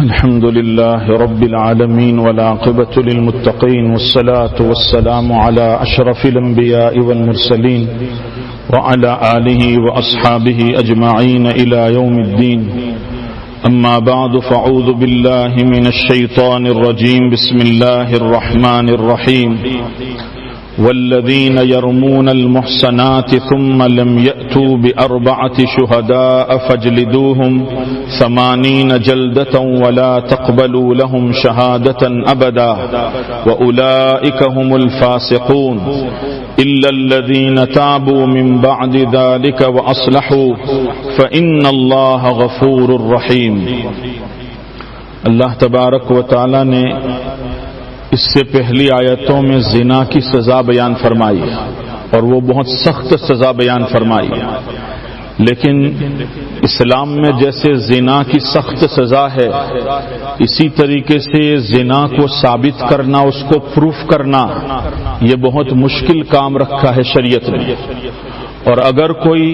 الحمد لله رب العالمين والعاقبة للمتقين والصلاة والسلام على أشرف الأنبياء والمرسلين وعلى آله وأصحابه أجمعين إلى يوم الدين. أما بعد فأعوذ بالله من الشيطان الرجيم. بسم الله الرحمن الرحيم. والذين يرمون المحصنات ثم لم يأتوا بأربعة شهداء فاجلدوهم 80 جلدة ولا تقبلوا لهم شهادة أبدا وأولئك هم الفاسقون إلا الذين تابوا من بعد ذلك وأصلحوا فإن الله غفور رحيم. اللہ تبارک و تعالی نے اس سے پہلی آیتوں میں زنا کی سزا بیان فرمائی اور وہ بہت سخت سزا بیان فرمائی. لیکن اسلام میں جیسے زنا کی سخت سزا ہے، اسی طریقے سے زنا کو ثابت کرنا، اس کو پروف کرنا، یہ بہت مشکل کام رکھا ہے شریعت نے. اور اگر کوئی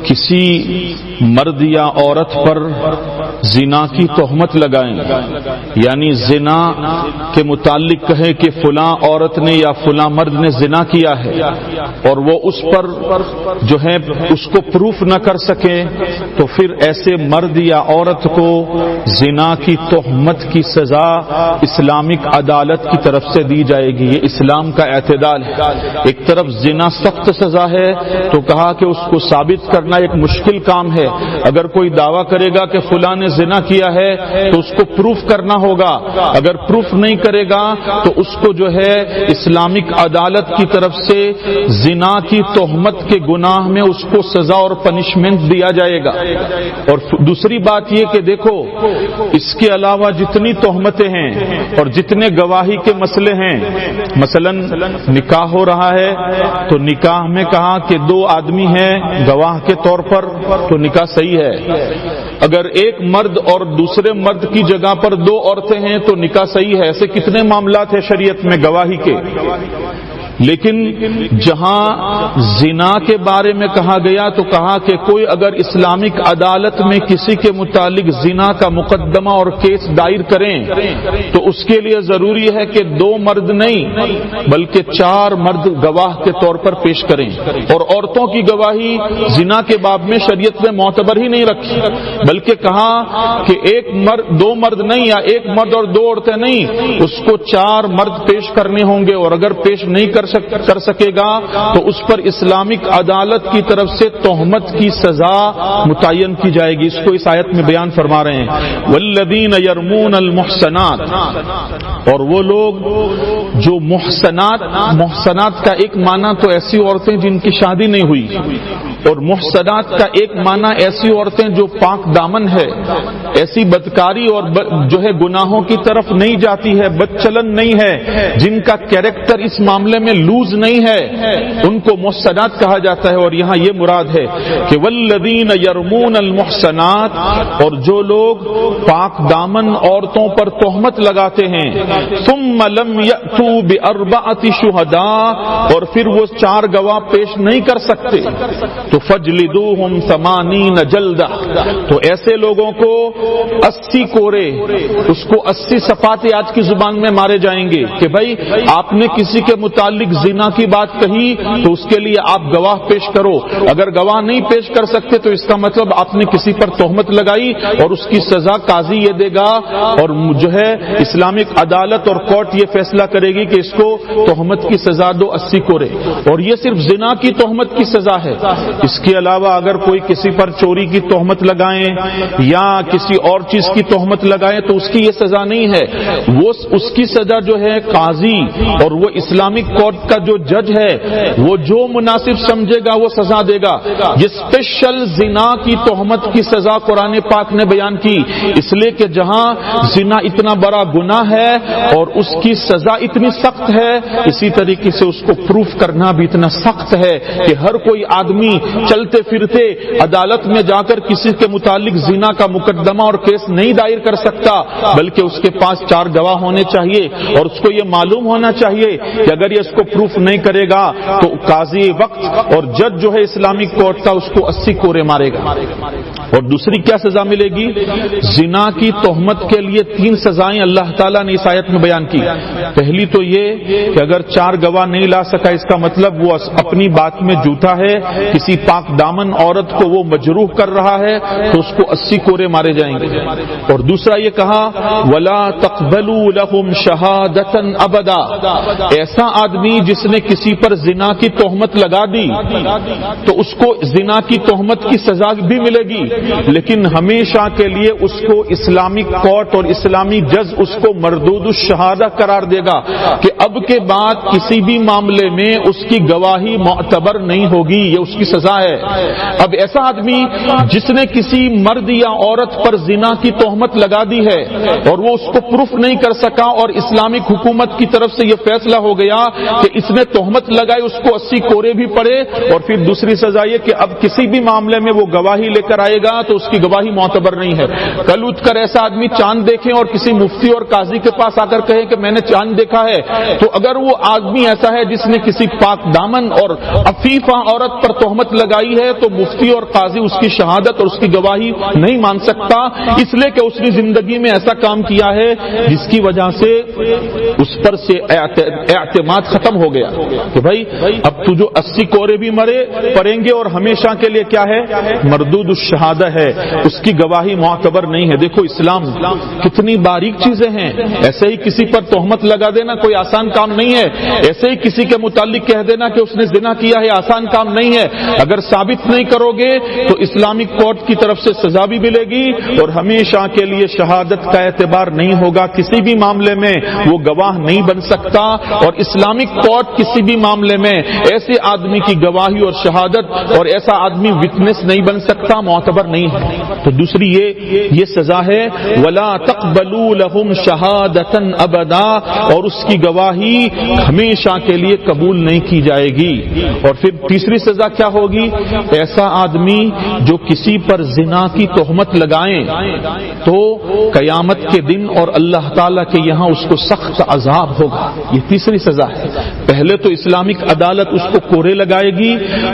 کسی مرد یا عورت پر زنا کی تہمت لگائیں، یعنی زنا کے متعلق کہے کہ فلاں عورت نے یا فلاں مرد نے زنا کیا ہے، اور وہ اس پر جو ہے اس کو پروف نہ کر سکے، تو پھر ایسے مرد یا عورت کو زنا کی تہمت کی سزا اسلامک عدالت کی طرف سے دی جائے گی. یہ اسلام کا اعتدال ہے. ایک طرف زنا سخت سزا ہے تو کہا کہ اس کو ثابت کرنا ایک مشکل کام ہے. اگر کوئی دعویٰ کرے گا کہ فلاں نے زنا کیا ہے تو اس کو پروف کرنا ہوگا. اگر پروف نہیں کرے گا تو اس کو جو ہے اسلامک عدالت کی طرف سے زنا کی تہمت کے گناہ میں اس کو سزا اور پنشمنٹ دیا جائے گا. اور دوسری بات یہ کہ دیکھو، اس کے علاوہ جتنی تہمتیں ہیں اور جتنے گواہی کے مسئلے ہیں، مثلا نکاح ہو رہا ہے تو نکاح میں کہا کہ 2 آدمی ہیں گواہ کے طور پر تو نکاح صحیح ہے. اگر ایک مرد اور دوسرے مرد کی جگہ پر 2 عورتیں ہیں تو نکاح صحیح ہے. ایسے کتنے معاملات ہیں شریعت میں گواہی کے. لیکن جہاں زنا کے بارے میں کہا گیا تو کہا کہ کوئی اگر اسلامک عدالت میں کسی کے متعلق زنا کا مقدمہ اور کیس دائر کریں تو اس کے لیے ضروری ہے کہ 2 مرد نہیں بلکہ 4 مرد گواہ کے طور پر پیش کریں. اور عورتوں کی گواہی زنا کے باب میں شریعت نے معتبر ہی نہیں رکھی، بلکہ کہا کہ 2 مرد نہیں یا 1 مرد اور 2 عورتیں نہیں، اس کو 4 مرد پیش کرنے ہوں گے. اور اگر پیش نہیں کر سکے گا تو اس پر اسلامک عدالت کی طرف سے تہمت کی سزا متعین کی جائے گی. اس کو اس آیت میں بیان فرما رہے ہیں والذین یرمون المحصنات. اور وہ لوگ جو محصنات کا ایک معنی تو ایسی عورتیں جن کی شادی نہیں ہوئی، اور محصنات کا ایک معنی ایسی عورتیں جو پاک دامن ہے، ایسی بدکاری اور جو ہے گناہوں کی طرف نہیں جاتی ہے، بدچلن نہیں ہے، جن کا کیریکٹر اس معاملے میں لوز نہیں ہے، ان کو محصنات کہا جاتا ہے. اور یہاں یہ مراد ہے کہ والذین یرمون المحصنات، اور جو لوگ پاک دامن عورتوں پر تہمت لگاتے ہیں، ثم لم یأتوا بأربعۃ شہداء، اور پھر وہ 4 گواہ پیش نہیں کر سکتے تو فجلدوہم 80 جلدہ، تو ایسے لوگوں کو 80 کورے، اس کو 80 صفاتے آج کی زبان میں مارے جائیں گے کہ بھائی آپ نے کسی کے متعلق زنا کی بات کہی تو اس کے لیے آپ گواہ پیش کرو. اگر گواہ نہیں پیش کر سکتے تو اس کا مطلب آپ نے کسی پر تہمت لگائی اور اس کی سزا قاضی یہ دے گا، اور جو ہے اسلامک عدالت اور کورٹ یہ فیصلہ کرے گی کہ اس کو تہمت کی سزا دو 80 کورے. اور یہ صرف زنا کی تہمت کی سزا ہے. اس کے علاوہ اگر کوئی کسی پر چوری کی تہمت لگائیں یا کسی اور چیز کی تہمت لگائیں تو اس کی یہ سزا نہیں ہے. وہ اس کی سزا جو ہے قاضی اور وہ اسلامک کورٹ کا جو جج ہے وہ جو مناسب سمجھے گا وہ سزا دے گا. یہ اسپیشل زنا کی تہمت کی سزا قرآن پاک نے بیان کی، اس لیے کہ جہاں زنا اتنا بڑا گناہ ہے اور اس کی سزا اتنی سخت ہے، اسی طریقے سے اس کو پروف کرنا بھی اتنا سخت ہے کہ ہر کوئی آدمی چلتے پھرتے عدالت میں جا کر کسی کے متعلق زنا کا مقدمہ اور کیس نہیں دائر کر سکتا، بلکہ اس کے پاس 4 گواہ ہونے چاہیے اور اس کو یہ معلوم ہونا چاہیے کہ اگر یہ اس کو پروف نہیں کرے گا تو قاضی وقت اور جج جو ہے اسلامک کورٹ کا اس کو 80 کورے مارے گا. اور دوسری کیا سزا ملے گی؟ زنا کی تہمت کے لیے 3 سزائیں اللہ تعالیٰ نے اس آیت میں بیان کی. پہلی تو یہ کہ اگر 4 گواہ نہیں لا سکا اس کا مطلب وہ اپنی بات میں جھوٹا ہے، کسی پاک دامن عورت کو وہ مجروح کر رہا ہے تو اس کو 80 کوڑے مارے جائیں گے. اور دوسرا یہ کہا وَلَا تَقْبَلُوا لَهُمْ شَهَادَةً أَبَدًا، ایسا آدمی جس نے کسی پر زنا کی تہمت لگا دی تو اس کو زنا کی تہمت کی سزا بھی ملے گی، لیکن ہمیشہ کے لیے اس کو اسلامک کورٹ اور اسلامی جج اس کو مردود الشہادہ قرار دے گا کہ اب کے بعد کسی بھی معاملے میں اس کی گواہی معتبر نہیں ہوگی، یہ اس کی سزا ہے. اب ایسا آدمی جس نے کسی مرد یا عورت پر زنا کی تہمت لگا دی ہے اور وہ اس کو پروف نہیں کر سکا اور اسلامک حکومت کی طرف سے یہ فیصلہ ہو گیا کہ اس نے تہمت لگائی، اس کو 80 کوڑے بھی پڑے، اور پھر دوسری سزا یہ کہ اب کسی بھی معاملے میں وہ گواہی لے کر آئے گا تو اس کی گواہی معتبر نہیں ہے. کل اٹھ کر ایسا آدمی چاند دیکھے اور کسی مفتی اور قاضی کے پاس آ کر کہے کہ میں نے چاند دیکھا ہے، تو اگر وہ آدمی ایسا ہے جس نے کسی پاک دامن اور عفیفہ عورت پر تہمت لگائی ہے تو مفتی اور قاضی اس کی شہادت اور اس کی گواہی نہیں مان سکتا، اس لیے کہ اس نے زندگی میں ایسا کام کیا ہے جس کی وجہ سے اس پر سے اعتماد ختم ہو گیا کہ بھائی اب تو جو 80 کوڑے بھی پڑیں گے اور ہمیشہ کے لیے کیا ہے مردود الشہادہ ہے، اس کی گواہی معتبر نہیں ہے. دیکھو اسلام کتنی باریک چیزیں ہیں. ایسے ہی کسی پر تہمت لگا دینا کوئی آسان کام نہیں ہے، ایسے ہی کسی کے متعلق کہہ دینا کہ اس نے زنا کیا ہے آسان کام نہیں ہے. اگر ثابت نہیں کرو گے تو اسلامک کورٹ کی طرف سے سزا بھی ملے گی اور ہمیشہ کے لیے شہادت کا اعتبار نہیں ہوگا، کسی بھی معاملے میں وہ گواہ نہیں بن سکتا، اور اسلامک کورٹ کسی بھی معاملے میں ایسے آدمی کی گواہی اور شہادت اور ایسا آدمی وٹنس نہیں بن سکتا، معتبر نہیں ہے. تو دوسری یہ سزا ہے وَلَا تَقْبَلُوا لَهُمْ شَهَادَةً أَبَدًا، اور اس کی گواہی ہمیشہ کے لیے قبول نہیں کی جائے گی. اور پھر تیسری سزا کیا ہوگی؟ ایسا آدمی جو کسی پر زنا کی تہمت لگائیں تو قیامت کے دن اور اللہ تعالیٰ کے یہاں اس کو سخت عذاب ہوگا. یہ تیسری سزا ہے. پہلے تو اسلامک عدالت اس کو کوڑے لگائے گی،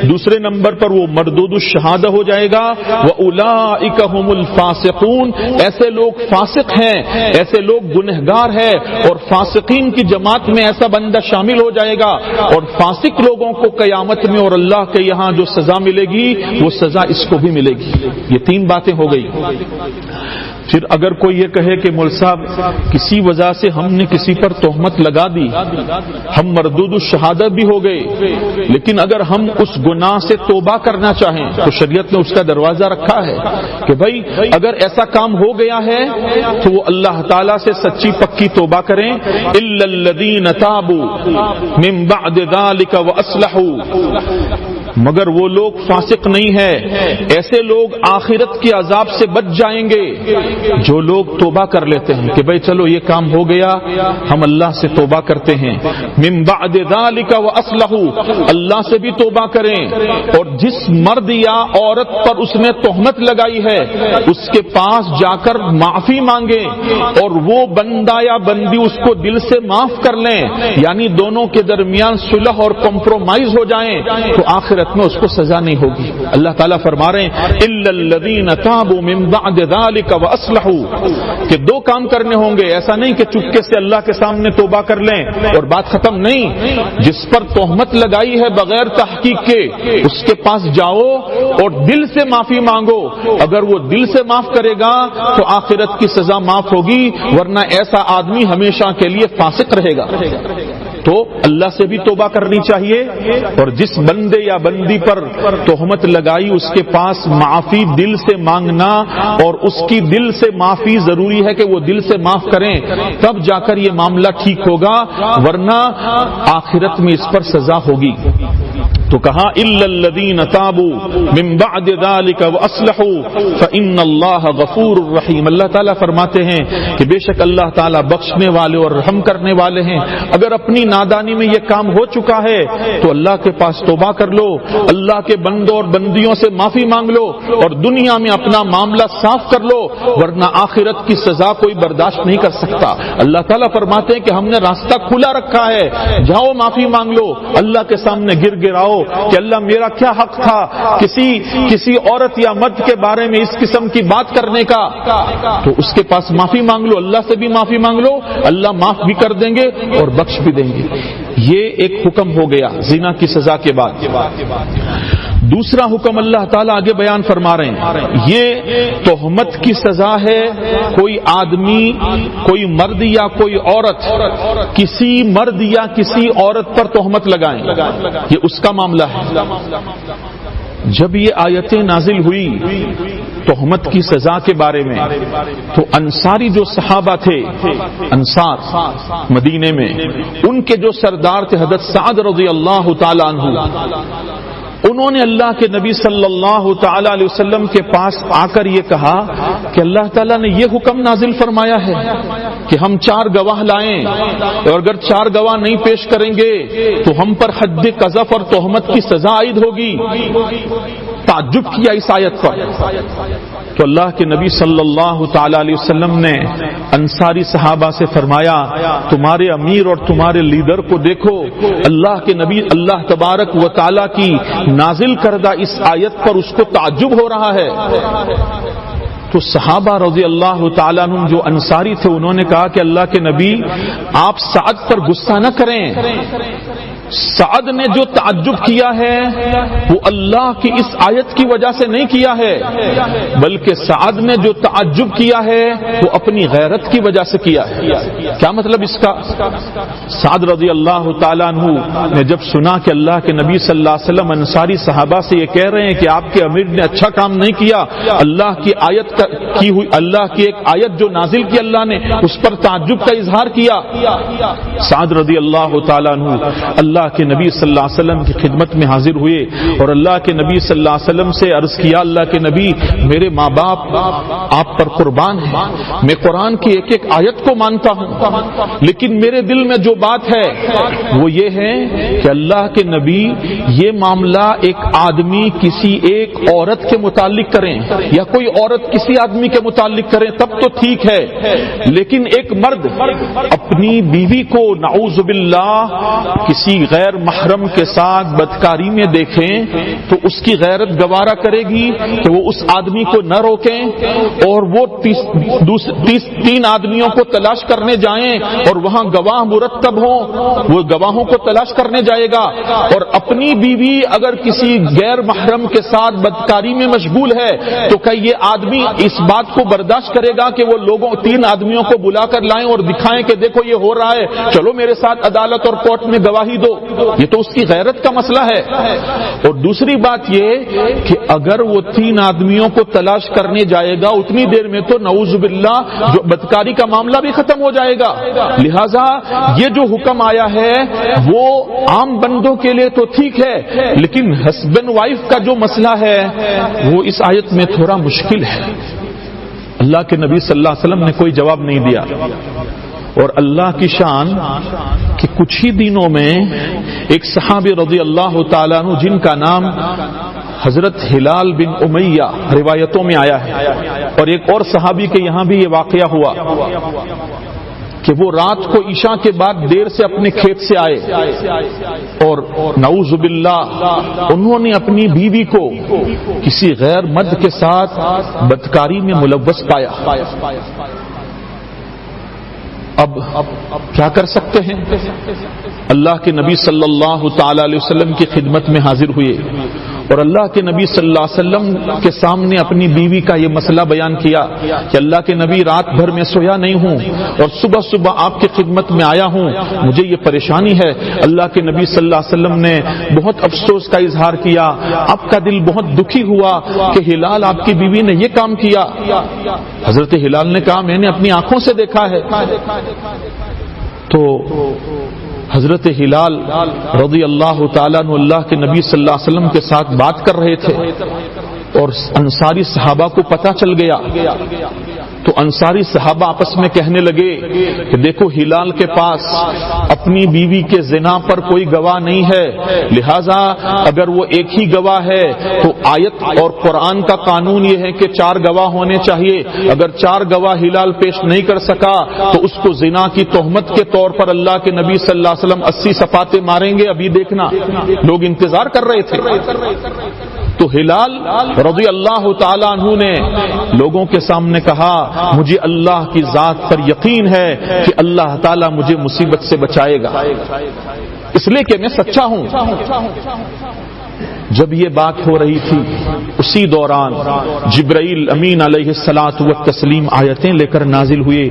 دوسرے نمبر پر وہ مردود الشہادہ ہو جائے گا. وَأُولَئِكَ هُمُ الْفَاسِقُونَ، ایسے لوگ فاسق ہیں، ایسے لوگ گنہگار ہیں، اور فاسقین کی جماعت میں ایسا بندہ شامل ہو جائے گا. اور فاسق لوگوں کو قیامت میں اور اللہ کے یہاں جو سزا ملے گی وہ سزا اس کو بھی ملے گی. یہ 3 باتیں ہو گئی. پھر اگر کوئی یہ کہے کہ مول صاحب کسی وجہ سے ہم نے کسی پر تہمت لگا دی، ہم مردود الشہادہ بھی ہو گئے، لیکن اگر ہم اس گناہ سے توبہ کرنا چاہیں تو شریعت نے اس کا دروازہ رکھا ہے کہ بھائی اگر ایسا کام ہو گیا ہے تو وہ اللہ تعالیٰ سے سچی پکی توبہ کریں. إِلَّا الَّذِينَ تَابُوا مِن بَعْدِ ذَلِكَ وَأَصْلَحُوا، مگر وہ لوگ فاسق نہیں ہیں، ایسے لوگ آخرت کے عذاب سے بچ جائیں گے جو لوگ توبہ کر لیتے ہیں کہ بھئی چلو یہ کام ہو گیا، ہم اللہ سے توبہ کرتے ہیں. من بعد ذالک واصلحوا، اللہ سے بھی توبہ کریں، اور جس مرد یا عورت پر اس نے تہمت لگائی ہے اس کے پاس جا کر معافی مانگیں اور وہ بندہ یا بندی اس کو دل سے معاف کر لیں، یعنی دونوں کے درمیان صلح اور کمپرومائز ہو جائیں تو آخرت میں اس کو سزا نہیں ہوگی. اللہ تعالیٰ فرما رہے ہیں الا الذین تابوا من بعد ذلک واصلحوا، کہ 2 کام کرنے ہوں گے. ایسا نہیں کہ چپکے سے اللہ کے سامنے توبہ کر لیں اور بات ختم نہیں. جس پر تہمت لگائی ہے بغیر تحقیق کے اس کے پاس جاؤ اور دل سے معافی مانگو. اگر وہ دل سے معاف کرے گا تو آخرت کی سزا معاف ہوگی، ورنہ ایسا آدمی ہمیشہ کے لیے فاسق رہے گا. تو اللہ سے بھی توبہ کرنی چاہیے، اور جس بندے یا بندی پر تہمت لگائی اس کے پاس معافی دل سے مانگنا، اور اس کی دل سے معافی ضروری ہے کہ وہ دل سے معاف کریں تب جا کر یہ معاملہ ٹھیک ہوگا، ورنہ آخرت میں اس پر سزا ہوگی. تو کہا الا الذین تابوا من بعد ذلک واصلحوا فان اللہ غفور رحیم. اللہ تعالیٰ فرماتے ہیں کہ بے شک اللہ تعالیٰ بخشنے والے اور رحم کرنے والے ہیں. اگر اپنی نادانی میں یہ کام ہو چکا ہے تو اللہ کے پاس توبہ کر لو، اللہ کے بندوں اور بندیوں سے معافی مانگ لو اور دنیا میں اپنا معاملہ صاف کر لو، ورنہ آخرت کی سزا کوئی برداشت نہیں کر سکتا. اللہ تعالیٰ فرماتے ہیں کہ ہم نے راستہ کھلا رکھا ہے، جاؤ معافی مانگ لو، اللہ کے سامنے گر گراؤ کہ اللہ میرا کیا حق تھا کسی عورت یا مرد کے بارے میں اس قسم کی بات کرنے کا، تو اس کے پاس معافی مانگ لو، اللہ سے بھی معافی مانگ لو، اللہ معاف بھی کر دیں گے اور بخش بھی دیں گے۔ یہ ایک حکم ہو گیا زنا کی سزا کے بعد۔ دوسرا حکم اللہ تعالیٰ آگے بیان فرما رہے ہیں، یہ تہمت کی سزا ہے۔ کوئی آدمی، کوئی مرد یا کوئی عورت کسی مرد یا کسی عورت پر تہمت لگائیں، یہ اس کا معاملہ ہے۔ جب یہ آیتیں نازل ہوئی تہمت کی سزا کے بارے میں، تو انصاری جو صحابہ تھے، انصار مدینے میں، ان کے جو سردار تھے حضرت سعد رضی اللہ تعالی عنہ، انہوں نے اللہ کے نبی صلی اللہ تعالی علیہ وسلم کے پاس آ کر یہ کہا کہ اللہ تعالیٰ نے یہ حکم نازل فرمایا ہے کہ ہم 4 گواہ لائیں، اور اگر 4 گواہ نہیں پیش کریں گے تو ہم پر حد قذف اور تہمت کی سزا عائد ہوگی۔ تعجب کیا اس آیت پر، تو اللہ کے نبی صلی اللہ تعالی علیہ وسلم نے انصاری صحابہ سے فرمایا تمہارے امیر اور تمہارے لیڈر کو دیکھو، اللہ کے نبی اللہ تبارک و تعالی کی نازل کردہ اس آیت پر اس کو تعجب ہو رہا ہے۔ تو صحابہ رضی اللہ تعالیٰ عنہ جو انصاری تھے انہوں نے کہا کہ اللہ کے نبی آپ سعد پر غصہ نہ کریں، سعد نے جو تعجب کیا ہے وہ اللہ کی اس آیت کی وجہ سے نہیں کیا ہے، بلکہ سعد نے جو تعجب کیا ہے وہ اپنی غیرت کی وجہ سے کیا ہے۔ کیا مطلب اس کا؟ سعد رضی اللہ تعالیٰ عنہ نے جب سنا کہ اللہ کے نبی صلی اللہ علیہ وسلم انصاری صحابہ سے یہ کہہ رہے ہیں کہ آپ کے امیر نے اچھا کام نہیں کیا، اللہ کی آیت کی ہوئی، اللہ کی ایک آیت جو نازل کی اللہ نے، اس پر تعجب کا اظہار کیا، سعد رضی اللہ تعالیٰ عنہ اللہ کے نبی صلی اللہ علیہ وسلم کی خدمت میں حاضر ہوئے اور اللہ کے نبی صلی اللہ علیہ وسلم سے عرض کیا اللہ کے نبی میرے ماں باپ آپ پر قربان ہیں، میں قرآن کی ایک ایک آیت کو مانتا ہوں، لیکن میرے دل میں جو بات ہے وہ یہ ہے کہ اللہ کے نبی یہ معاملہ ایک آدمی کسی ایک عورت کے متعلق کریں یا کوئی عورت کسی آدمی کے متعلق کریں تب تو ٹھیک ہے، لیکن ایک مرد اپنی بیوی کو نعوذ باللہ کسی غیر محرم کے ساتھ بدکاری میں دیکھیں تو اس کی غیرت گوارا کرے گی کہ وہ اس آدمی کو نہ روکیں اور وہ 3 آدمیوں کو تلاش کرنے جائیں اور وہاں گواہ مرتب ہوں، وہ گواہوں کو تلاش کرنے جائے گا، اور اپنی بیوی اگر کسی غیر محرم کے ساتھ بدکاری میں مشغول ہے تو کیا یہ آدمی اس بات کو برداشت کرے گا کہ وہ لوگوں 3 آدمیوں کو بلا کر لائیں اور دکھائیں کہ دیکھو یہ ہو رہا ہے، چلو میرے ساتھ عدالت اور کورٹ میں گواہی دو؟ یہ تو اس کی غیرت کا مسئلہ ہے۔ اور دوسری بات یہ کہ اگر وہ 3 آدمیوں کو تلاش کرنے جائے گا اتنی دیر میں تو نعوذ باللہ جو بدکاری کا معاملہ بھی ختم ہو جائے گا، لہذا یہ جو حکم آیا ہے وہ عام بندوں کے لیے تو ٹھیک ہے، لیکن ہسبینڈ وائف کا جو مسئلہ ہے وہ اس آیت میں تھوڑا مشکل ہے۔ اللہ کے نبی صلی اللہ علیہ وسلم نے کوئی جواب نہیں دیا، اور اللہ کی شان کہ کچھ ہی دنوں میں ایک صحابی رضی اللہ تعالیٰ عنہ جن کا نام حضرت ہلال بن امیہ روایتوں میں آیا ہے، اور ایک اور صحابی کے یہاں بھی یہ واقعہ ہوا کہ وہ رات کو عشاء کے بعد دیر سے اپنے کھیت سے آئے اور نعوذ باللہ انہوں نے اپنی بیوی کو کسی غیر مرد کے ساتھ بدکاری میں ملوث پایا۔ اب کیا کر سکتے ہیں؟ اللہ کے نبی صلی اللہ تعالی علیہ وسلم کی خدمت میں حاضر ہوئے اور اللہ کے نبی صلی اللہ علیہ وسلم کے سامنے اپنی بیوی کا یہ مسئلہ بیان کیا کہ اللہ کے نبی رات بھر میں سویا نہیں ہوں اور صبح صبح آپ کی خدمت میں آیا ہوں، مجھے یہ پریشانی ہے۔ اللہ کے نبی صلی اللہ علیہ وسلم نے بہت افسوس کا اظہار کیا، آپ کا دل بہت دکھی ہوا کہ ہلال آپ کی بیوی نے یہ کام کیا۔ حضرت ہلال نے کہا میں نے اپنی آنکھوں سے دیکھا ہے۔ تو حضرت ہلال رضی اللہ تعالیٰ عنہ اللہ کے نبی صلی اللہ علیہ وسلم کے ساتھ بات کر رہے تھے اور انصاری صحابہ کو پتہ چل گیا تو انصاری صحابہ آپس میں کہنے لگے کہ دیکھو ہلال کے پاس اپنی بیوی کے زنا پر کوئی گواہ نہیں ہے، لہذا اگر وہ ایک ہی گواہ ہے تو آیت اور قرآن کا قانون یہ ہے کہ 4 گواہ ہونے چاہیے، اگر 4 گواہ ہلال پیش نہیں کر سکا تو اس کو زنا کی تہمت کے طور پر اللہ کے نبی صلی اللہ علیہ وسلم 80 صفاتے ماریں گے۔ ابھی دیکھنا، لوگ انتظار کر رہے تھے۔ تو ہلال رضی اللہ تعالی عنہ نے لوگوں کے سامنے کہا مجھے اللہ کی ذات پر یقین ہے کہ اللہ تعالی مجھے مصیبت سے بچائے گا، اس لیے کہ میں سچا ہوں۔ جب یہ بات ہو رہی تھی اسی دوران جبرائیل امین علیہ الصلاۃ والتسلیم آیتیں لے کر نازل ہوئے،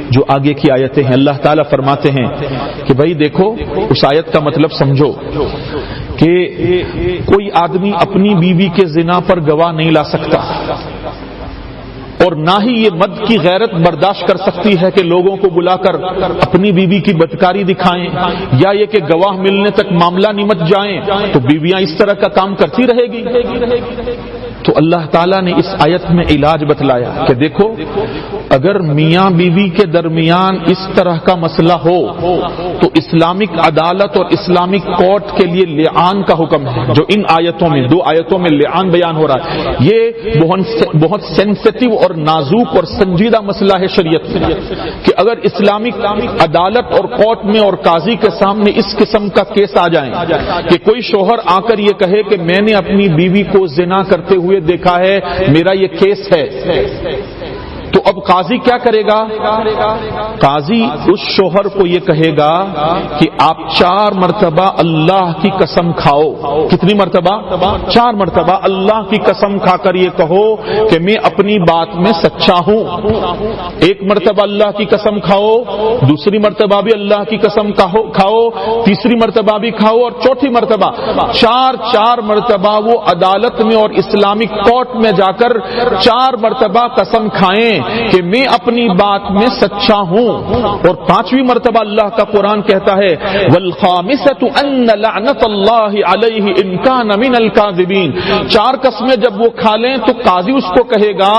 جو آگے کی آیتیں ہیں۔ اللہ تعالیٰ فرماتے ہیں کہ بھائی دیکھو، اس آیت کا مطلب سمجھو کہ کوئی آدمی اپنی بیوی کے زنا پر گواہ نہیں لا سکتا، اور نہ ہی یہ مرد کی غیرت برداشت کر سکتی ہے کہ لوگوں کو بلا کر اپنی بیوی کی بدکاری دکھائیں، یا یہ کہ گواہ ملنے تک معاملہ نمٹ جائیں تو بیویاں اس طرح کا کام کرتی رہے گی۔ تو اللہ تعالیٰ نے اس آیت میں علاج بتلایا کہ دیکھو، اگر میاں بیوی کے درمیان اس طرح کا مسئلہ ہو تو اسلامک عدالت اور اسلامک کورٹ کے لیے لعان کا حکم ہے، جو ان آیتوں میں 2 آیتوں میں لعان بیان ہو رہا ہے۔ یہ بہت سینسٹیو اور نازک اور سنجیدہ مسئلہ ہے شریعت میں، کہ اگر اسلامک عدالت اور کورٹ میں اور قاضی کے سامنے اس قسم کا کیس آ جائیں کہ کوئی شوہر آ کر یہ کہے کہ میں نے اپنی بیوی کو زنا کرتے ہوئے دیکھا ہے، میرا یہ کیس ہے، تو اب قاضی کیا کرے گا؟ قاضی اس شوہر کو یہ کہے گا کہ آپ 4 مرتبہ اللہ کی قسم کھاؤ۔ کتنی مرتبہ؟ 4 مرتبہ اللہ کی قسم کھا کر یہ کہو کہ میں اپنی بات میں سچا ہوں۔ 1 مرتبہ اللہ کی قسم کھاؤ، دوسری مرتبہ بھی اللہ کی قسم کھاؤ، تیسری مرتبہ بھی کھاؤ، اور چوتھی مرتبہ 4 مرتبہ وہ عدالت میں اور اسلامک کورٹ میں جا کر 4 مرتبہ قسم کھائیں کہ میں اپنی بات میں سچا ہوں۔ اور 5ویں مرتبہ اللہ کا قرآن کہتا ہے وَالْخَامِسَةُ أَنَّ لَعْنَةَ اللَّهِ عَلَيْهِ إِن كَانَ مِنَ الْكَاذِبِينَ۔ 4 قسمیں جب وہ کھا لیں تو قاضی اس کو کہے گا،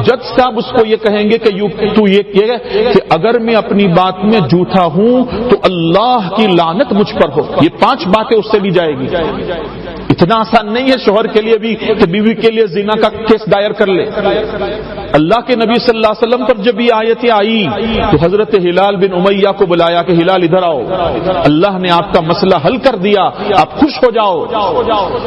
جج صاحب اس کو یہ کہیں گے کہ تو یہ کہ اگر میں اپنی بات میں جھوٹا ہوں تو اللہ کی لعنت مجھ پر ہو۔ یہ 5 باتیں اس سے لی جائے گی۔ اتنا آسان نہیں ہے شوہر کے لیے بھی کہ بیوی کے لیے زنا کا کیس دائر کر لے۔ اللہ کے نبی صلی اللہ علیہ وسلم پر جب یہ آیتیں آئی تو حضرت ہلال بن امیہ کو بلایا کہ ہلال ادھر آؤ، اللہ نے آپ کا مسئلہ حل کر دیا، آپ خوش ہو جاؤ۔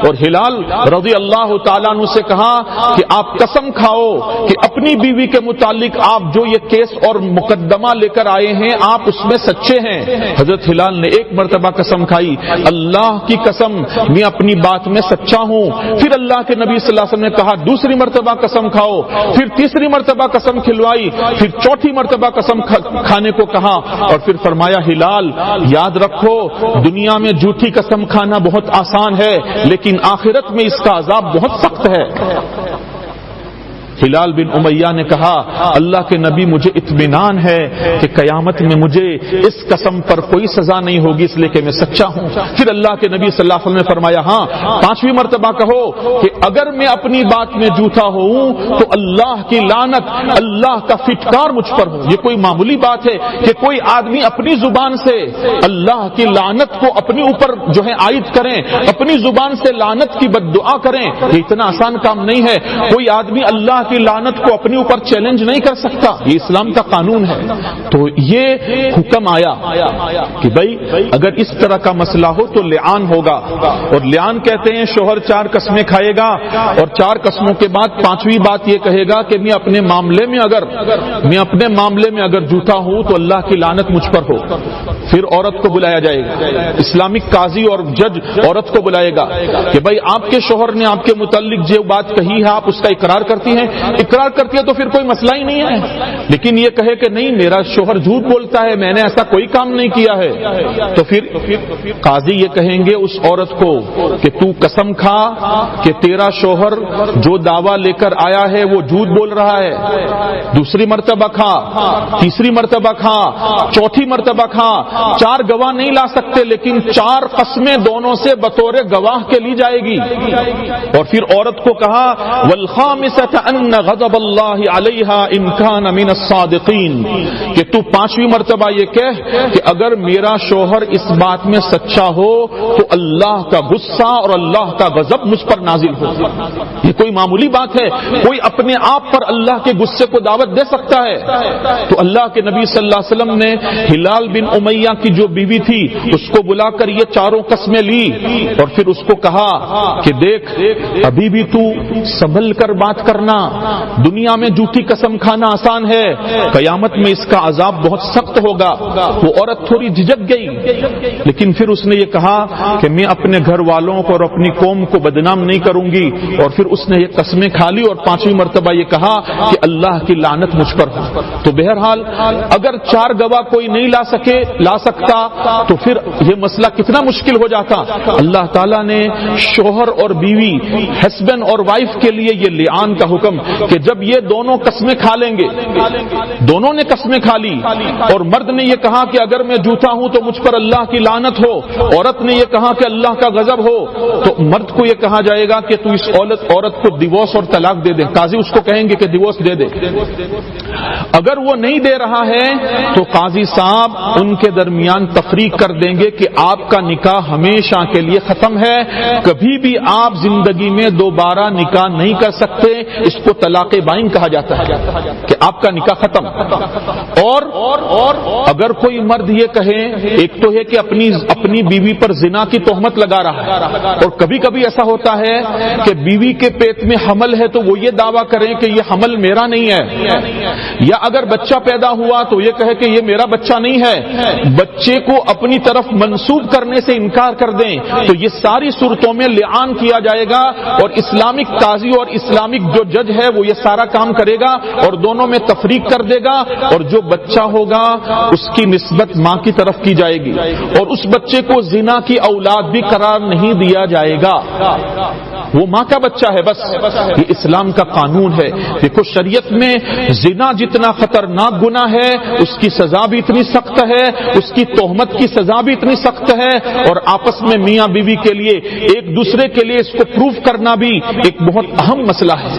اور ہلال رضی اللہ تعالیٰ عنہ سے کہا کہ آپ قسم کھاؤ کہ اپنی بیوی کے متعلق آپ جو یہ کیس اور مقدمہ لے کر آئے ہیں آپ اس میں سچے ہیں۔ حضرت ہلال نے 1 مرتبہ قسم کھائی، اللہ کی قسم میں اپنی بات میں سچا ہوں۔ پھر اللہ کے نبی صلی اللہ علیہ وسلم نے کہا دوسری مرتبہ قسم کھاؤ، پھر تیسری مرتبہ قسم کھلوائی، پھر چوتھی مرتبہ قسم کھانے کو کہا، اور پھر فرمایا ہلال یاد رکھو دنیا میں جھوٹی قسم کھانا بہت آسان ہے لیکن آخرت میں اس کا عذاب بہت سخت ہے۔ ہلال بن امیہ نے کہا اللہ کے نبی مجھے اطمینان ہے کہ قیامت میں مجھے اس قسم پر کوئی سزا نہیں ہوگی اس لیے کہ میں سچا ہوں۔ پھر اللہ کے نبی صلی اللہ علیہ وسلم نے فرمایا ہاں 5ویں مرتبہ کہو کہ اگر میں اپنی بات میں جھوٹا ہوں تو اللہ کی لعنت، اللہ کا فٹکار مجھ پر ہو۔ یہ کوئی معمولی بات ہے کہ کوئی آدمی اپنی زبان سے اللہ کی لعنت کو اپنے اوپر جو ہے عائد کریں، اپنی زبان سے لعنت کی بد دعا کریں، یہ اتنا آسان کام نہیں ہے۔ کوئی آدمی اللہ کی لعنت کو اپنے اوپر چیلنج نہیں کر سکتا، یہ اسلام کا قانون ہے۔ تو یہ حکم آیا کہ بھائی اگر اس طرح کا مسئلہ ہو تو لعان ہوگا، اور لعان کہتے ہیں شوہر 4 قسمیں کھائے گا اور 4 قسموں کے بعد 5ویں بات یہ کہے گا کہ میں اپنے معاملے میں اگر جھوٹا ہوں تو اللہ کی لعنت مجھ پر ہو۔ پھر عورت کو بلایا جائے گا، اسلامک قاضی اور جج عورت کو بلائے گا کہ بھائی آپ کے شوہر نے آپ کے متعلق جو بات کہی ہے آپ اس کا اقرار کرتی ہیں؟ اقرار کرتی ہے تو پھر کوئی مسئلہ ہی نہیں ہے، لیکن یہ کہے کہ نہیں میرا شوہر جھوٹ بولتا ہے، میں نے ایسا کوئی کام نہیں کیا ہے، تو پھر قاضی یہ کہیں گے اس عورت کو کہ تو قسم کھا کہ تیرا شوہر جو دعویٰ لے کر آیا ہے وہ جھوٹ بول رہا ہے۔ دوسری مرتبہ کھا، تیسری مرتبہ کھا، چوتھی مرتبہ کھا، 4 گواہ نہیں لا سکتے، لیکن 4 قسمیں دونوں سے بطور گواہ کے لی جائے گی۔ اور پھر عورت کو کہا والخامسۃ ان غضب اللہ علیہا ان کان من الصادقین، کہ تو 5ویں مرتبہ یہ کہہ کہ اگر میرا شوہر اس بات میں سچا ہو تو اللہ کا غصہ اور اللہ کا غضب مجھ پر نازل ہو۔ یہ کوئی معمولی بات ہے؟ کوئی اپنے آپ پر اللہ کے غصے کو دعوت دے سکتا ہے؟ تو اللہ کے نبی صلی اللہ علیہ وسلم نے ہلال بن امیہ کی جو بیوی تھی اس کو بلا کر یہ 4 قسمیں لی اور پھر اس کو کہا کہ دیکھ ابھی بھی تو سنبھل کر بات کرنا، دنیا میں جھوٹی قسم کھانا آسان ہے، قیامت میں اس کا عذاب بہت سخت ہوگا۔ وہ عورت تھوڑی جھجک گئی، لیکن پھر اس نے یہ کہا کہ میں اپنے گھر والوں کو اور اپنی قوم کو بدنام نہیں کروں گی، اور پھر اس نے یہ قسمیں کھا لی اور 5ویں مرتبہ یہ کہا کہ اللہ کی لعنت مجھ پر ہو۔ تو بہرحال اگر 4 گواہ کوئی نہیں لا سکتا تو پھر یہ مسئلہ کتنا مشکل ہو جاتا۔ اللہ تعالیٰ نے شوہر اور بیوی، ہسبینڈ اور وائف کے لیے یہ لعان کا حکم کہ جب یہ دونوں قسمیں کھا لیں گے، دونوں نے قسمیں کھا لی اور مرد نے یہ کہا کہ اگر میں جھوٹا ہوں تو مجھ پر اللہ کی لعنت ہو، عورت نے یہ کہا کہ اللہ کا غضب ہو، تو مرد کو یہ کہا جائے گا کہ تو اس عورت کو ڈیورس اور طلاق دے دے۔ قاضی اس کو کہیں گے کہ ڈیورس دے دے۔ اگر وہ نہیں دے رہا ہے تو قاضی صاحب ان کے درمیان تفریق کر دیں گے کہ آپ کا نکاح ہمیشہ کے لیے ختم ہے، کبھی بھی آپ زندگی میں دوبارہ نکاح نہیں کر سکتے۔ اس کو طلاق بائن کہا جاتا ہے کہ آپ کا نکاح ختم۔ اور اگر کوئی مرد یہ کہے، ایک تو ہے کہ اپنی بیوی پر زنا کی تہمت لگا رہا ہے، اور کبھی کبھی ایسا ہوتا ہے کہ بیوی کے پیٹ میں حمل ہے تو وہ یہ دعویٰ کریں کہ یہ حمل میرا نہیں ہے، یا اگر بچہ پیدا ہوا تو یہ کہے کہ یہ میرا بچہ نہیں ہے، بچے کو اپنی طرف منسوب کرنے سے انکار کر دیں، تو یہ ساری صورتوں میں لعان کیا جائے گا، اور اسلامک قاضی اور اسلامک جو جج ہے وہ یہ سارا کام کرے گا اور دونوں میں تفریق کر دے گا، اور جو بچہ ہوگا اس کی نسبت ماں کی طرف کی جائے گی، اور اس بچے کو زنا کی اولاد بھی قرار نہیں دیا جائے گا، وہ ماں کا بچہ ہے بس۔ یہ اسلام کا قانون ہے۔ دیکھو شریعت میں زنا جتنا خطرناک گناہ ہے اس کی سزا بھی اتنی سخت ہے، اس کی تہمت کی سزا بھی اتنی سخت ہے، اور آپس میں میاں بیوی کے لیے ایک دوسرے کے لیے اس کو پروف کرنا بھی ایک بہت اہم مسئلہ ہے۔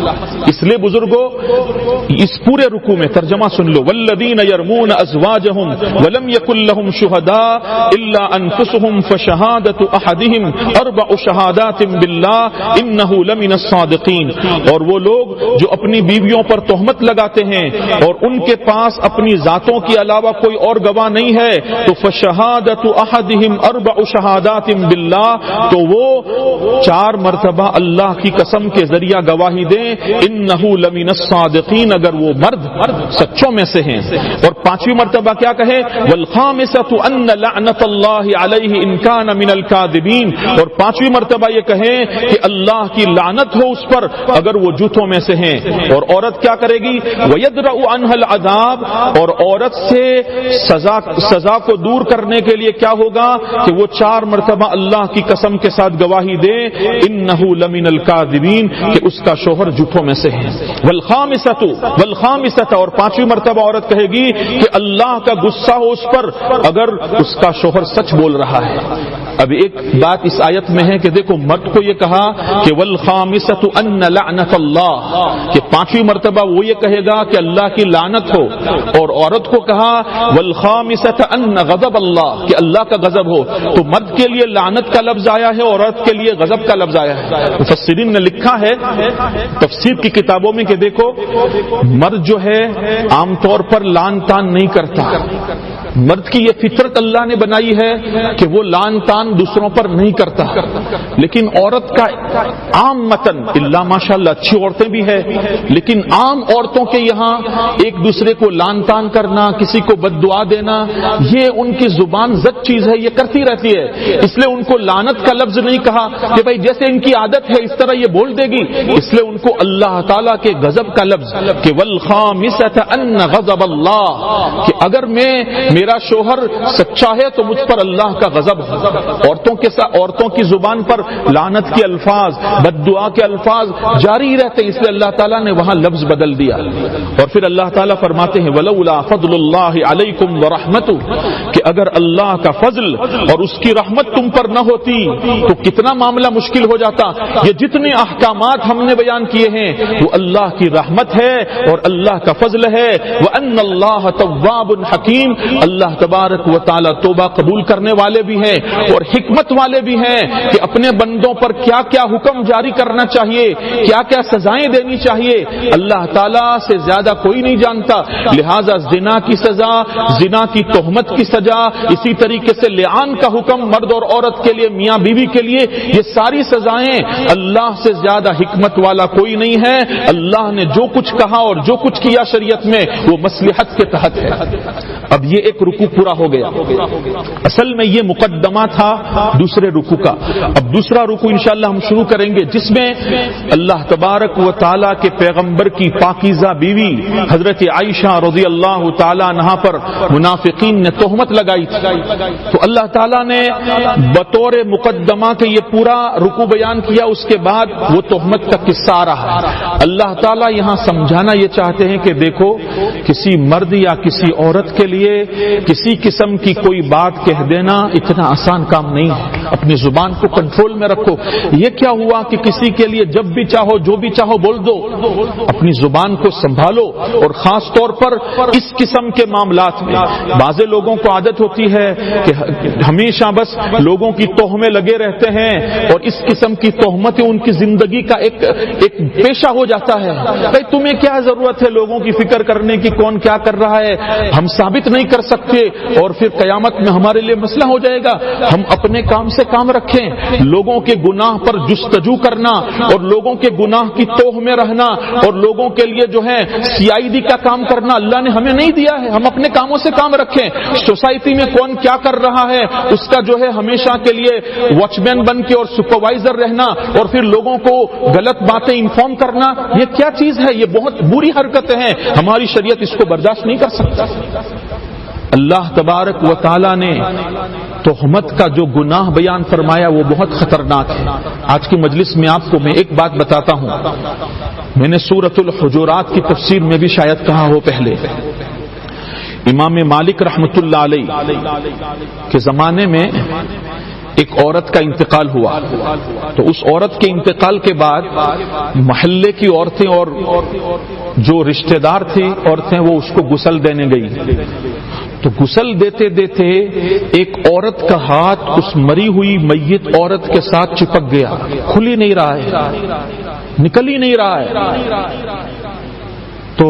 اس لیے بزرگوں اس پورے رکوع میں ترجمہ سن لو، والذین یرمون ازواجہم ولم یکن لہم شہداء الا انفسہم فشہادۃ احدہم 4 شہادات باللہ انہ لمن الصادقین، اور وہ لوگ جو اپنی بیویوں پر تہمت لگاتے ہیں اور ان کے پاس اپنی ذاتوں کے علاوہ کوئی اور گواہ نہیں ہے، تو فشہادۃ احدہم 4 شہادات باللہ، تو وہ 4 مرتبہ اللہ کی قسم کے ذریعہ گواہی دیں، انہ لمن الصادقین، اگر وہ مرد سچوں میں سے ہیں۔ اور 5ویں مرتبہ کیا کہے، والخامسۃ ان لعنت اللہ علیہ ان کان من الکاذبین، اور 5ویں مرتبہ یہ کہیں کہ اللہ کی لعنت ہو اس پر اگر وہ جھوٹوں میں سے ہیں۔ اور عورت کیا کرے گی، وَيَدْرَأُ عَنْهَا الْعَذَابَ، اور عورت سے سزا کو دور کرنے کے لیے کیا ہوگا کہ وہ 4 مرتبہ اللہ کی قسم کے ساتھ گواہی دے، اِنَّهُ لَمِنَ الْكَاذِبِينَ، کہ اس کا شوہر جھوٹوں میں سے ہے۔ والخامسة، اور 5ویں مرتبہ عورت کہے گی کہ اللہ کا غصہ ہو اس پر اگر اس کا شوہر سچ بول رہا ہے۔ اب ایک بات اس آیت میں ہے کہ دیکھو مرد کو یہ کہا کہ والخامسة ان لعنت اللہ، کہ 5ویں مرتبہ وہ یہ کہے گا کہ اللہ کی لعنت ہو، اور عورت کو کہا والخامسة ان غضب اللہ، کہ اللہ کا غضب ہو۔ تو مرد کے لیے لعنت کا لفظ آیا ہے، عورت کے لیے غضب کا لفظ آیا ہے۔ مفسرین نے لکھا ہے تفسیر کی کتابوں میں کہ دیکھو مرد جو ہے عام طور پر لعن تان نہیں کرتا، مرد کی یہ فطرت اللہ نے بنائی ہے کہ وہ لعن تان دوسروں پر نہیں کرتا، لیکن عورت کا عام متن اللہ ماشاءاللہ اچھی عورتیں بھی ہیں، لیکن عام عورتوں کے یہاں ایک دوسرے کو لعن تان کرنا، کسی کو بد دعا دینا، یہ ان کی زبان زد چیز ہے، یہ کرتی رہتی ہے۔ اس لیے ان کو لعنت کا لفظ نہیں کہا کہ بھائی جیسے ان کی عادت ہے اس طرح یہ بول دے گی، اس لیے ان کو اللہ تعالیٰ کے غضب کا لفظ کہ والخامسة ان غضب اللہ، کہ اگر میرا شوہر سچا ہے تو مجھ پر اللہ کا غضب ہو۔ عورتوں کی زبان پر لعنت کے الفاظ بد دعا کے الفاظ جاری رہتے ہیں، اس لیے اللہ تعالیٰ نے وہاں لفظ بدل دیا. اور پھر اللہ تعالیٰ فرماتے ہیں وَلَوْلَا فَضْلُ اللَّهِ عَلَيْكُمْ وَرَحْمَتُهُ، کہ اگر اللہ کا فضل اور اس کی رحمت تم پر نہ ہوتی تو کتنا معاملہ مشکل ہو جاتا. یہ جتنے احکامات ہم نے بیان کیے ہیں وہ اللہ کی رحمت ہے اور اللہ کا فضل ہے. وَأَنَّ اللَّهَ تَوَّابٌ حَكِيمٌ، اللہ تبارک و تعالی توبہ قبول کرنے والے بھی ہیں اور حکمت والے بھی ہیں کہ اپنے بندوں پر کیا کیا حکم جاری کرنا چاہیے، کیا کیا سزائیں دینی چاہیے، اللہ تعالیٰ سے زیادہ کوئی نہیں جانتا. لہذا زنا کی سزا، زنا کی تہمت کی سزا، اسی طریقے سے لعان کا حکم مرد اور عورت کے لیے، میاں بیوی کے لیے، یہ ساری سزائیں اللہ سے زیادہ حکمت والا کوئی نہیں ہے. اللہ نے جو کچھ کہا اور جو کچھ کیا شریعت میں وہ مصلحت کے تحت ہے. اب یہ ایک رکوع پورا ہو گیا. اصل میں یہ مقدمہ تھا دوسرے رکوع کا. اب دوسرا رکوع انشاءاللہ ہم شروع کریں گے جس میں اللہ تبارک و تعالیٰ کے پیغمبر کی پاکیزہ بیوی حضرت عائشہ رضی اللہ تعالیٰ عنہا پر منافقین نے تہمت لگائی تھی. تو اللہ تعالیٰ نے بطور مقدمہ کے یہ پورا رکوع بیان کیا. اس کے بعد وہ تہمت کا قصہ آ رہا ہے. اللہ تعالیٰ یہاں سمجھانا یہ چاہتے ہیں کہ دیکھو کسی مرد یا کسی عورت کے لیے کسی قسم کی کوئی بات کہہ دینا اتنا آسان کام نہیں ہے. اپنی زبان کو کنٹرول میں رکھو. یہ کیا ہوا کہ کسی کے لیے جب بھی چاہو جو بھی چاہو بول دو. اپنی زبان کو سنبھالو. اور خاص طور پر اس قسم کے معاملات میں بعض لوگوں کو عادت ہوتی ہے کہ ہمیشہ بس لوگوں کی توہمیں لگے رہتے ہیں اور اس قسم کی تہمتیں ان کی زندگی کا ایک پیشہ ہو جاتا ہے. بھائی تمہیں کیا ضرورت ہے لوگوں کی فکر کرنے کی، کون کیا کر رہا ہے، ہم ثابت نہیں کر سکتے اور پھر قیامت میں ہمارے لیے مسئلہ ہو جائے گا. ہم اپنے کام سے کام رکھیں. لوگوں کے گناہ پر جستجو کرنا اور لوگوں کے گناہ کی توہ میں رہنا اور لوگوں کے لیے جو ہے CID کا کام کرنا اللہ نے ہمیں نہیں دیا ہے. ہم اپنے کاموں سے کام رکھیں. سوسائٹی میں کون کیا کر رہا ہے اس کا جو ہے ہمیشہ کے لیے واچ مین بن کے اور سپروائزر رہنا اور پھر لوگوں کو غلط باتیں انفارم کرنا، یہ کیا چیز ہے؟ یہ بہت بری حرکتیں ہیں. ہماری شریعت اس کو برداشت نہیں کر سکتا. اللہ تبارک و تعالی نے تہمت کا جو گناہ بیان فرمایا وہ بہت خطرناک ہے. آج کی مجلس میں آپ کو میں ایک بات بتاتا ہوں. میں نے سورۃ الحجرات کی تفسیر میں بھی شاید کہا ہو پہلے. امام مالک رحمۃ اللہ علیہ کے زمانے میں ایک عورت کا انتقال ہوا. تو اس عورت کے انتقال کے بعد محلے کی عورتیں اور جو رشتہ دار تھی عورتیں وہ اس کو غسل دینے گئی. تو غسل دیتے دیتے ایک عورت کا ہاتھ اس مری ہوئی میت عورت کے ساتھ چپک گیا. کھل ہی نہیں رہا ہے، نکل ہی نہیں رہا ہے. تو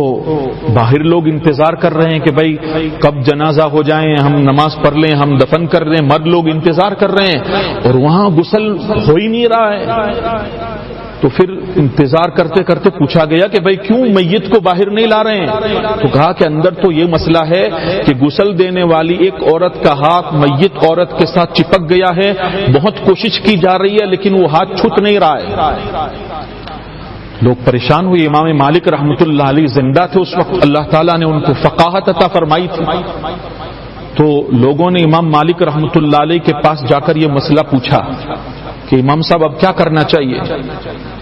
باہر لوگ انتظار کر رہے ہیں کہ بھائی کب جنازہ ہو جائیں، ہم نماز پڑھ لیں، ہم دفن کر لیں. مرد لوگ انتظار کر رہے ہیں اور وہاں غسل ہو ہی نہیں رہا ہے. تو پھر انتظار کرتے کرتے پوچھا گیا کہ بھائی کیوں میت کو باہر نہیں لا رہے ہیں؟ تو کہا کہ اندر تو یہ مسئلہ ہے کہ غسل دینے والی ایک عورت کا ہاتھ میت عورت کے ساتھ چپک گیا ہے. بہت کوشش کی جا رہی ہے لیکن وہ ہاتھ چھوٹ نہیں رہا ہے. لوگ پریشان ہوئے. امام مالک رحمۃ اللہ علیہ زندہ تھے اس وقت. اللہ تعالیٰ نے ان کو فقاہت عطا فرمائی تھی. تو لوگوں نے امام مالک رحمۃ اللہ علیہ کے پاس جا کر یہ مسئلہ پوچھا کہ امام صاحب اب کیا کرنا چاہیے.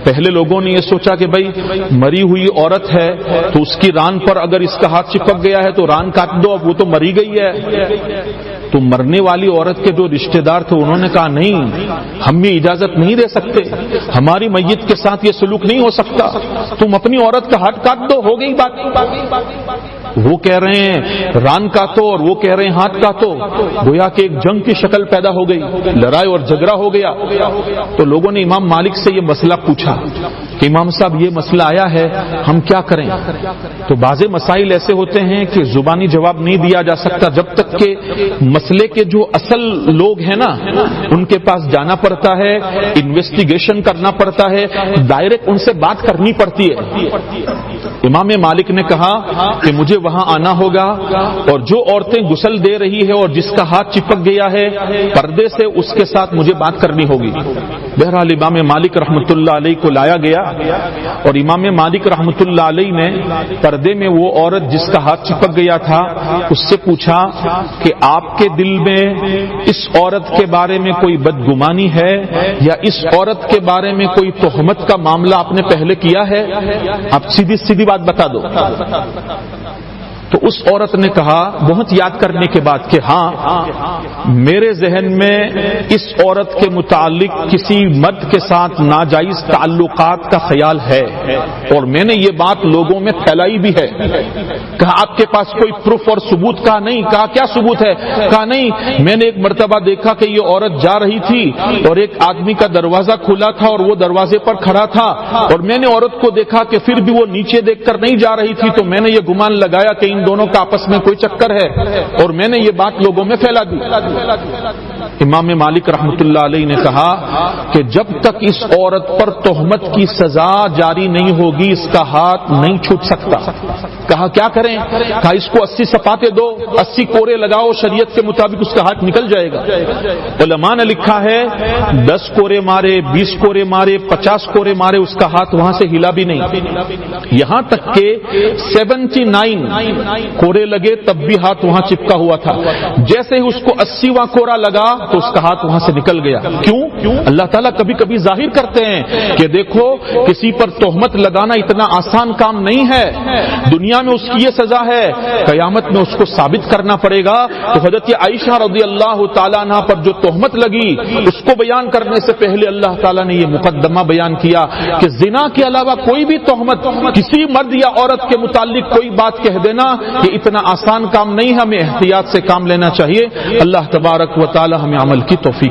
پہلے لوگوں نے یہ سوچا کہ بھائی مری ہوئی عورت ہے تو اس کی ران پر اگر اس کا ہاتھ چپک گیا ہے تو ران کاٹ دو، اب وہ تو مری گئی ہے. تو مرنے والی عورت کے جو رشتہ دار تھے انہوں نے کہا نہیں، ہم بھی اجازت نہیں دے سکتے، ہماری میت کے ساتھ یہ سلوک نہیں ہو سکتا، تم اپنی عورت کا ہاتھ کاٹ دو، ہو گئی بات. وہ کہہ رہے ہیں ران کاٹو اور وہ کہہ رہے ہیں ہاتھ کاٹو. گویا کہ ایک جنگ کی شکل پیدا ہو گئی، لڑائی اور جھگڑا ہو گیا. تو لوگوں نے امام مالک سے یہ مسئلہ پوچھا کہ امام صاحب یہ مسئلہ آیا ہے، ہم کیا کریں؟ تو بعض مسائل ایسے ہوتے ہیں کہ زبانی جواب نہیں دیا جا سکتا جب تک کہ مسئلے کے جو اصل لوگ ہیں نا ان کے پاس جانا پڑتا ہے، انویسٹیگیشن کرنا پڑتا ہے، ڈائریکٹ ان سے بات کرنی پڑتی ہے. امام مالک نے کہا کہ مجھے وہاں آنا ہوگا، اور جو عورتیں غسل دے رہی ہے اور جس کا ہاتھ چپک گیا ہے پردے سے، اس کے ساتھ مجھے بات کرنی ہوگی۔ بہرحال امام مالک رحمۃ اللہ علیہ کو لایا گیا، اور امام مالک رحمۃ اللہ علیہ نے پردے میں وہ عورت جس کا ہاتھ چپک گیا تھا اس سے پوچھا کہ آپ کے دل میں اس عورت کے بارے میں کوئی بدگمانی ہے یا اس عورت کے بارے میں کوئی تہمت کا معاملہ آپ نے پہلے کیا ہے؟ آپ سیدھی بات بتا دو۔ تو اس عورت نے کہا بہت یاد کرنے کے بعد کہ ہاں، میرے ذہن میں اس عورت کے متعلق کسی مرد کے ساتھ ناجائز تعلقات کا خیال ہے، اور میں نے یہ بات لوگوں میں پھیلائی بھی ہے۔ کہا آپ کے پاس کوئی پروف اور ثبوت؟ کہا نہیں۔ کہا کیا ثبوت ہے؟ کہا نہیں، میں نے ایک مرتبہ دیکھا کہ یہ عورت جا رہی تھی اور ایک آدمی کا دروازہ کھلا تھا اور وہ دروازے پر کھڑا تھا، اور میں نے عورت کو دیکھا کہ پھر بھی وہ نیچے دیکھ کر نہیں جا رہی تھی، تو میں نے یہ گمان لگایا کہ دونوں کا آپس میں کوئی چکر ہے، اور میں نے یہ بات لوگوں میں پھیلا دی۔ امام مالک رحمۃ اللہ علیہ نے کہا کہ جب تک اس عورت پر تہمت کی سزا جاری نہیں ہوگی اس کا ہاتھ نہیں چھوٹ سکتا۔ کہا کیا کریں؟ کہا اس کو 80 سپاتے دو، 80 کورے لگاؤ، شریعت کے مطابق اس کا ہاتھ نکل جائے گا۔ علماء نے لکھا ہے 10 کورے مارے، 20 کورے مارے، 50 کورے مارے، اس کا ہاتھ وہاں سے ہلا بھی نہیں، یہاں تک کہ 79 کورے لگے تب بھی ہاتھ وہاں چپکا ہوا تھا۔ جیسے ہی اس کو 80واں کورا لگا تو اس کا ہاتھ وہاں سے نکل گیا۔ کیوں؟ اللہ تعالیٰ کبھی کبھی ظاہر کرتے ہیں کہ دیکھو کسی پر تہمت لگانا اتنا آسان کام نہیں ہے، دنیا میں اس کی یہ سزا ہے، قیامت میں اس کو ثابت کرنا پڑے گا۔ تو حضرت عائشہ رضی اللہ تعالیٰ عنہ پر جو تہمت لگی اس کو بیان کرنے سے پہلے اللہ تعالیٰ نے یہ مقدمہ بیان کیا کہ زنا کے علاوہ کوئی بھی تہمت کسی مرد یا عورت کے متعلق کوئی بات کہہ دینا یہ اتنا آسان کام نہیں ہے، ہمیں احتیاط سے کام لینا چاہیے۔ اللہ تبارک و تعالی ہمیں عمل کی توفیق